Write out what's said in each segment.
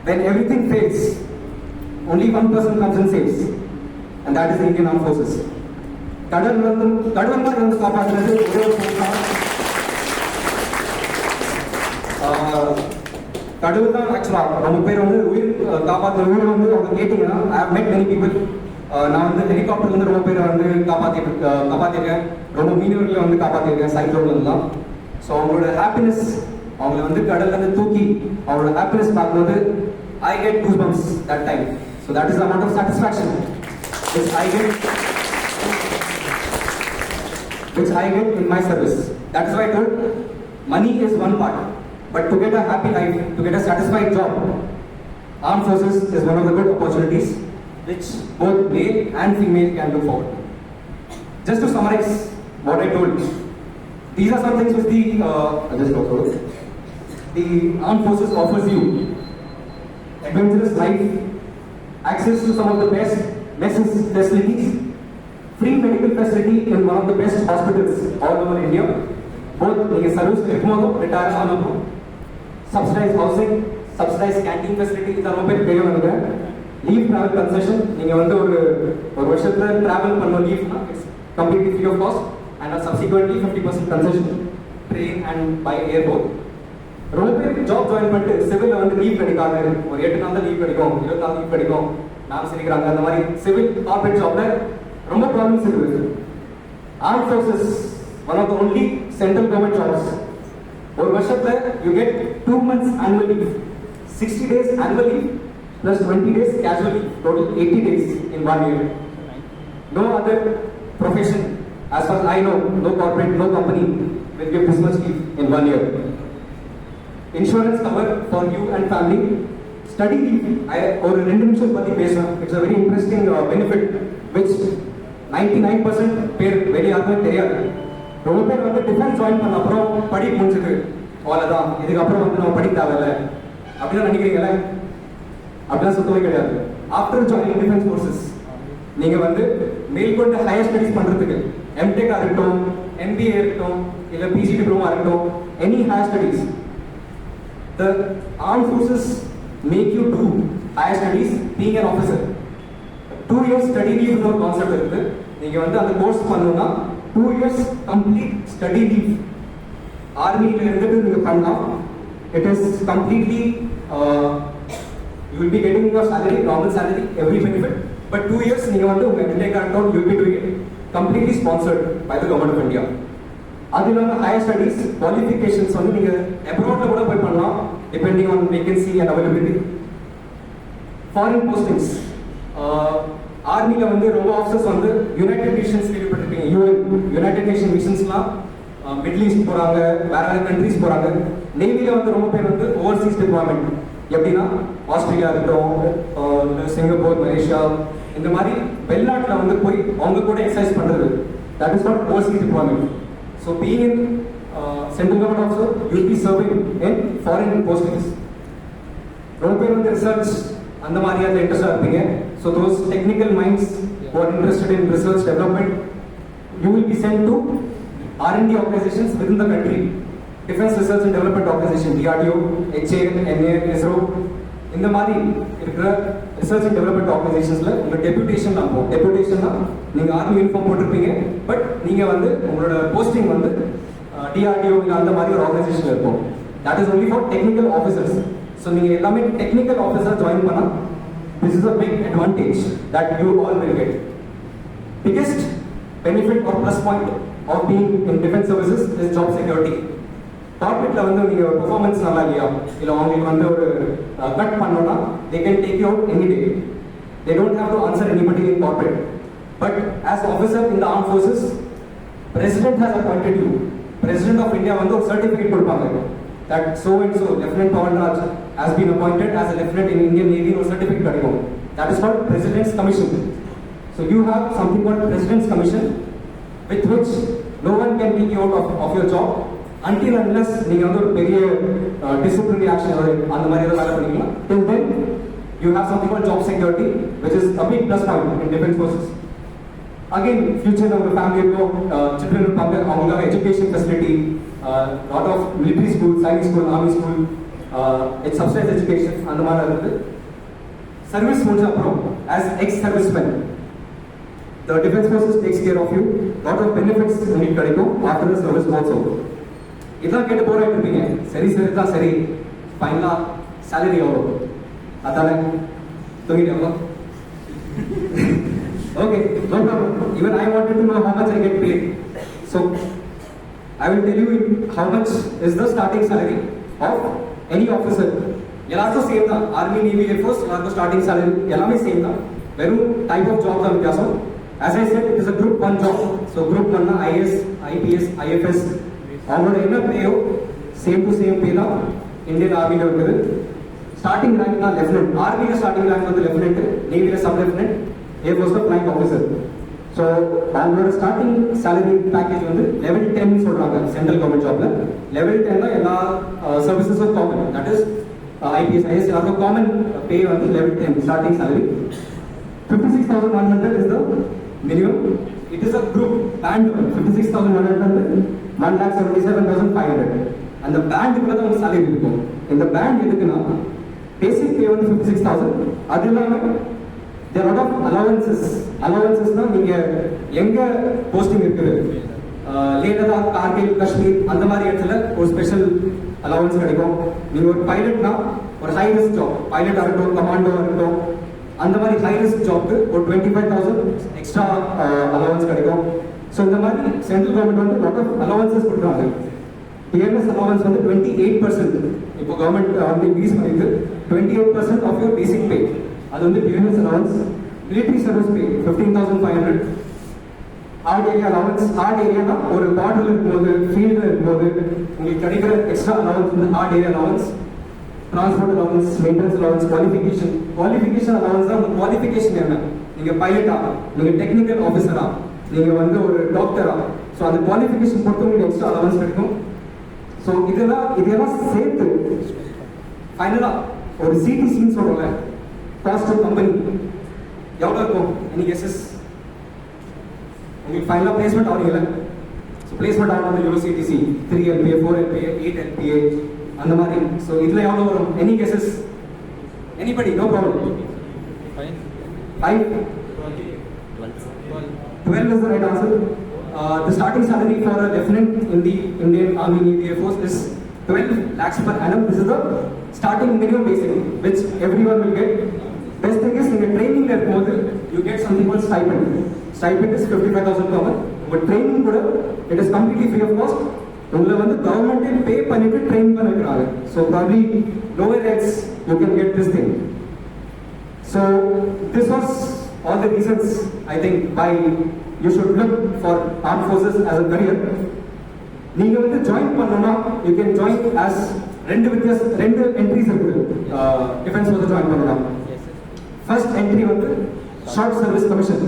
when everything fails, only one person comes and saves, and that is the Indian Armed Forces. கடல் மாதிரி வந்து காப்பாற்றுறது ஒரே ஒரு force தான். கடவுள் தான் ஆக்சுவலாக ரொம்ப பேர் வந்து உயிர் காப்பாற்றுற உயிர் வந்து அவங்க கேட்டிங்கன்னா I have met many people. நான் வந்து ஹெலிகாப்டர்லேருந்து ரொம்ப பேரை வந்து காப்பாற்றிருக்கேன், ரொம்ப மீனவர்களை வந்து காப்பாற்றிருக்கேன் சைக்ளோன்லாம். ஸோ அவங்களோட ஹாப்பினஸ், அவங்களை வந்து கடல்லேருந்து தூக்கி அவங்களோட ஹாப்பினஸ் பார்க்கும்போது I get goose bumps that time. So that is the amount of satisfaction which I get in my service. That's why I told money is one part, but to get a happy life, to get a satisfied job, armed forces is one of the good opportunities which both male and female can look forward. Just to summarize what I told, these are some things which the armed forces offers you: adventurous life, access to some of the best facilities, free medical facility in one of the best hospitals all over India, both நீங்க service இருக்கும்போதும் retire ஆனதும், subsidized housing, subsidized canteen facility, இது ரொம்ப பெரிய வந்து leave travel concession. நீங்க வந்து ஒரு வருஷத்துல டிராவல் பண்ண லீவ்னா it's completely free of cost and subsequently 50% concession train and by airport. ரொம்ப பேர் ஜாப் ஜாயின் பண்ணிட்டு சிவில்ல வந்து லீவ் கிடைக்காது, ஒரு 8 நாள் தான் லீவ் கிடைக்கும், 20 நாள் லீவ் கிடைக்கும், நான் சிரிக்கிறாங்க. அந்த மாதிரி சிவில் கார்பரேட் ஜாப்ல ரொம்ப ப்ராப்ளம்ஸ் இருக்குது. Arm forces one of the only central government jobs. ஒரு வருஷத்துல you get 2 months annual leave, 60 days annual leave plus 20 days casual leave, total 80 days in 1 year. No other profession, as far as I know, no corporate, no company will give this much leave in 1 year. Insurance cover for you and family. Study leave, ஒரு 2 நிமிஷம் பத்தி பேசுறேன். It's a very interesting benefit which 99% பேர் வெளியாகவே தெரியாது. ரொம்ப பேர் வந்து defence join பண்ண அப்புறம் படிப்பு முடிஞ்சது அவ்வளோதான், இதுக்கப்புறம் வந்து நம்ம படிக்க தேவையில்லை அப்படின்னு நினைக்கிறீங்களே, அப்படிலாம் சுத்தமே கிடையாது. ஆஃப்டர் ஜாயினிங் டிஃபென்ஸ் ஃபோர்ஸஸ் நீங்கள் வந்து மேல்கொண்டு ஹையர் ஸ்டடிஸ் பண்ணுறதுக்கு எம்டெக்காக இருக்கட்டும், எம்பிஏ இருக்கட்டும், இல்லை பிஜி டிப்ளமா இருக்கட்டும், any higher studies, the arm forces make you do higher studies being an officer. 2 years study leave ஒரு கான்செப்ட் இருக்கு. நீங்க வந்து அந்த கோர்ஸ் பண்ணணும்னா 2 years கம்ப்ளீட் ஸ்டடி லீவ் ஆர்மியில இருந்துட்டு நீங்க பண்ணலாம். It is completely you will be getting your salary, normal salary, every benefit, but 2 years நீங்க வந்து உங்க MTech account you will be doing it completely sponsored by the government of India. அது இல்லாமல் higher studies qualifications வந்து நீங்க அப்ராட்ல கூட போய் பண்ணலாம், depending on vacancy and availability. Foreign postings, ஆர்மியில வந்து ரொம்ப ஆஃபீஸர்ஸ் வந்து யுனைடெட் நேஷன்ஸ் கேள்விப்பட்டிருப்பீங்க. யுனைடெட் நேஷன் மிஷன்ஸ்லாம் மிடில் ஈஸ்ட் போறாங்க, வேற வேற கண்ட்ரிஸ் போறாங்க. நேவில வந்து ரொம்ப பேர் வந்து ஓவர்சீஸ் டிப்ளாய்மெண்ட், எப்படின்னா ஆஸ்திரேலியா இருக்கட்டும், சிங்கப்பூர், மலேசியா, இந்த மாதிரி வெளிநாட்டில் வந்து போய் அவங்க கூட எக்ஸசைஸ் பண்றது, that is not Overseas deployment. So being in central government officer you will B serving in foreign postings. ரொம்ப பேர் வந்து ரிசர்ச் அந்த மாதிரி அதில் இன்ட்ரெஸ்டாக இருப்பீங்க. So those technical minds who are interested in research development, you will be sent to R&D organizations within the country, Defense Research and Development Organization, DRDO, HAL, NAL, ISRO, இந்த மாதிரி இருக்கிற ரிசர்ச் அண்ட் டெவலப்மெண்ட் ஆர்கனைசேஷன்ஸ்ல உங்க deputation ஆகும். டெபுடேஷன்னா நீங்க army uniform போட்டிருப்பீங்க, but நீங்க வந்து உங்களோட போஸ்டிங் வந்து டிஆர்டிஓ அந்த மாதிரி ஒரு ஆர்கனைசேஷன்ல இருக்கும். That is only for technical officers. So நீங்க எல்லாமே டெக்னிக்கல் ஆஃபீஸர் ஜாயின் பண்ணா this is a big advantage that you all will get. Biggest benefit or plus point of being in defense services is job security. கார்பரேட்ல வந்து நீங்க performance நல்லா இல்லையா, இல்ல அவங்களுக்கு வந்து ஒரு கட் பண்ணோம்னா they can take you out any day. They don't have to answer anybody in corporate. But as officer in the armed forces, president has appointed you. President of India வந்து ஒரு certificate கொடுப்பாங்க that so and so Lieutenant Pawan Raj has been appointed as a lieutenant in Indian Navy or certificate கிடைக்கும். That is called President's Commission. So you have something called President's Commission with which no one can take you out of your job until unless நீங்க வந்து ஒரு பெரிய disciplinary action அந்த மாதிரி ஏதாவது வேலை பண்ணீங்கன்னா, till then you have something called job security, which is a big plus point in defense forces. Again, future of the family இருக்கும், children will come, அவங்களுக்கு education facility, lot of military school, science school, army school, it's subsidise education அந்த மாதிரி இருக்குது. Service முடிஞ்ச அப்புறம் as eggs serviceman the defense forces takes care of you, lot of benefits உங்களுக்கு கிடைக்கும் after the service also. இதான் கேட்டு போராடிட்டு இருப்பீங்க, சரி சரி தான் சரி, ஃபைனலா salary எவ்வளோ அதானே தூங்கிட்டு okay, no problem. Even I wanted to know how much I get paid, so I will tell you how much is the starting salary of any officer. எல்லாருக்கும் சேம் தான், ஆர்மி நேவி ஏர்ஃபோர்ஸ் எல்லாருக்கும் starting salary எல்லாமே same தான், வெறும் type of job தான் வித்தியாசம். As I said, it is a group 1 job. So group 1 na IS, IPS, IFS அவங்களோட என்ன பேயோ சேம் டு சேம் பே தான் இந்தியன் ஆர்மியில் இருக்குது. ஸ்டார்டிங் ரேங்க் தான் லெஃப்டினன்ட். ஆர்மியில் ஸ்டார்டிங் ரேங்க் வந்து லெஃப்டினன்ட், நேவியில் சப் லெஃப்டினன்ட், ஏர்ஃபோர்ஸில் ஃப்ளைங் ஆஃபீஸர். ஸோ அவங்களோட ஸ்டார்டிங் சேலரி பேக்கேஜ் வந்து லெவல் 10 சொல்கிறாங்க சென்ட்ரல் கவர்மெண்ட் ஜாப்ல. லெவல் 10 தான் எல்லா சர்வீசஸும் common, that is IPS, IS எல்லாருக்கும் காமன் பே வந்து level 10 starting salary. 56,100 is the minimum. It is a group band 56,100 1,77,500. And the band குள்ள தான் உங்க salary இருக்கும். இந்த band எதுக்குன்னா basic pay வந்து 56,000. அது இல்லாம there are lot of allowances. Allowances னா நீங்க எங்க போஸ்டிங் இருக்குது, லேட்டா கார்கில், காஷ்மீர் அந்த மாதிரி இடத்துல ஒரு ஸ்பெஷல் அலவன்ஸ் கிடைக்கும். நீங்க ஒரு பைலட்னா ஒரு ஹை ரிஸ்க் ஜாப், பைலட்டா இருக்கட்டும், கமாண்டோவா இருக்கட்டும், அந்த மாதிரி ஹை ரிஸ்க் ஜாப்க்கு ஒரு 25,000 எக்ஸ்ட்ரா அலவன்ஸ் கிடைக்கும். ஸோ இந்த மாதிரி சென்ட்ரல் கவர்மெண்ட் வந்து லாட் ஆஃப் அலவன்சஸ் கொடுக்குறாங்க. டிஎன்எஸ் அலவன்ஸ் வந்து 28%. இப்போ கவர்மெண்ட் வந்து இன்க்ரீஸ் பண்ணிருக்கு. 28% ஆஃப் யுவர் பேசிக் பே அது வந்து DNS allowance. Military service pay 15,500. Hard area allowance. Hard ஏரியானா ஒரு பார்டர்ல இருக்கும்போது, ஃபீல்டில் இருக்கும்போது உங்களுக்கு கிடைக்கிற எக்ஸ்ட்ரா அலவன்ஸ் வந்து hard area allowance. Transport allowance, maintenance allowance, qualification allowance தான். குவாலிஃபிகேஷன் என்ன, நீங்க பைலட்டா, நீங்க டெக்னிக்கல் ஆஃபீஸரா, நீங்க வந்து ஒரு டாக்டரா, ஸோ அந்த குவாலிஃபிகேஷன் பொறுத்து உங்களுக்கு எக்ஸ்ட்ரா அலவன்ஸ் கிடைக்கும். ஸோ இதெல்லாம் சேர்த்து ஃபைனலா ஒரு சிடிசின்னு சொல்றோம்ல, காஸ்ட் ஆஃப் கம்பெனி எவ்வளோ இருக்கும்? இன்னைக்கு எஸ்எஸ் உங்களுக்கு ஃபைனலாக பிளேஸ்மெண்ட் ஆகுறீங்களா? ஸோ பிளேஸ்மெண்ட் ஆகிறது எவ்வளோ? சிடிசி 3 LPA, 4 LPA, 8 LPA அந்த மாதிரி. ஸோ இதில் எவ்வளோ வரும்? Any guesses? Anybody? No problem. 5? 12 is the right answer. The starting salary for a lieutenant in the Indian Army, Navy, Air Force is 12 lakhs per annum. This is the starting minimum basic, which everyone will get. Best thing is, in the training level, you get something called stipend. Stipend is 55,000 per month. But training, it is completely free of cost. உங்களை வந்து கவர்மெண்டே பே பண்ணிட்டு train பண்ண வைக்கிறாங்க. So probably lower rates you can get this thing. So this was all the reasons I think by you should look for arm forces as a career. நீங்க வந்து join பண்ணணும்னா you can join as ரெண்டு entries இருக்குது defence வந்து join பண்ணலாம். First entry வந்து short service commission.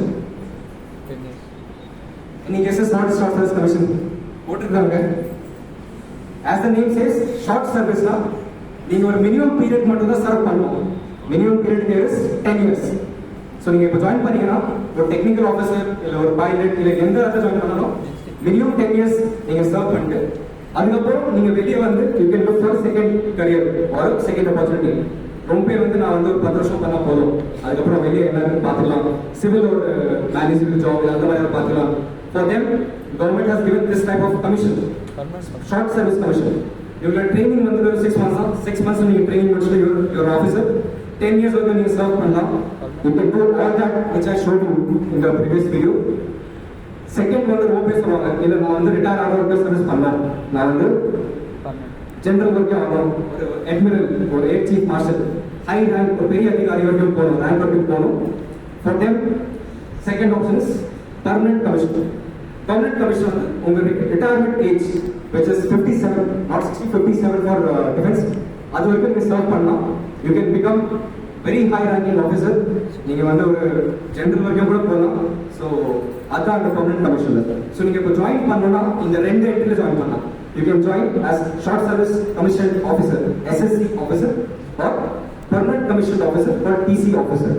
இன்னைக்கு SS short service commission போட்டிருக்காங்க. As the name says short சர்வீஸ்னா நீங்க ஒரு மினிமம் பீரியட் மட்டும் தான் சர்வ் பண்ணணும். Minimum period years 10 years. So நீங்க இப்போ ஜாயின் பண்ணீங்கன்னா ஒரு டெக்னிக்கல் ஆஃபீஸர் இல்லை ஒரு பைலட் இல்லை எந்த இடத்துல ஜாயின் பண்ணாலும் மினிமம் 10 years நீங்க சர்வ் பண்ணிட்டு அதுக்கப்புறம் நீங்க வெளியே வந்து you can look for second career R second opportunity. ரொம்ப பேர் வந்து நான் வந்து ஒரு 10 வருஷம் பண்ணா போதும், அதுக்கப்புறம் வெளியே எல்லாரும் பார்த்துக்கலாம், சிவில் ஒரு மேனேஜ்மெண்ட் ஜாப் அந்த மாதிரி பார்த்துக்கலாம். For them, government has given this type of commission, short service commission. You will training வந்து ஒரு 6 months தான். 6 months நீங்க ட்ரைனிங் முடிச்சுட்டு your officer 10 years வரைக்கும் நீங்க சர்வ் பண்ணலாம். You can do all that which I showed you in the previous video. Second வந்து ரொம்ப சொல்லுவாங்க, இல்ல நான் வந்து ரிட்டையர் ஆக ஒரு சர்வீஸ் பண்ணலாம், நான் வந்து ஜெனரல் வரைக்கும் ஆகணும், ஒரு அட்மிரல், ஒரு air chief marshal, high rank, ஒரு பெரிய அதிகாரி வரைக்கும் போகணும், ரேங்க் வரைக்கும் போகணும். For them, second option is permanent commission. Permanent commission வந்து உங்க retirement age which is 57, not 60, 57 for defense, அது வரைக்கும் நீங்க சர்வ் பண்ணலாம். You can become very high ranking officer. நீங்க வந்து ஒரு ஜெனரல் வரைக்கும் கூட போகலாம். ஸோ அதான் அந்த permanent commission. ஸோ நீங்க இப்போ ஜாயின் பண்ணணும்னா இந்த ரெண்டு என்ட்ரில ஜாயின் பண்ணலாம். You can join as short service commissioned officer, SSC officer, or permanent commissioned officer or TC officer.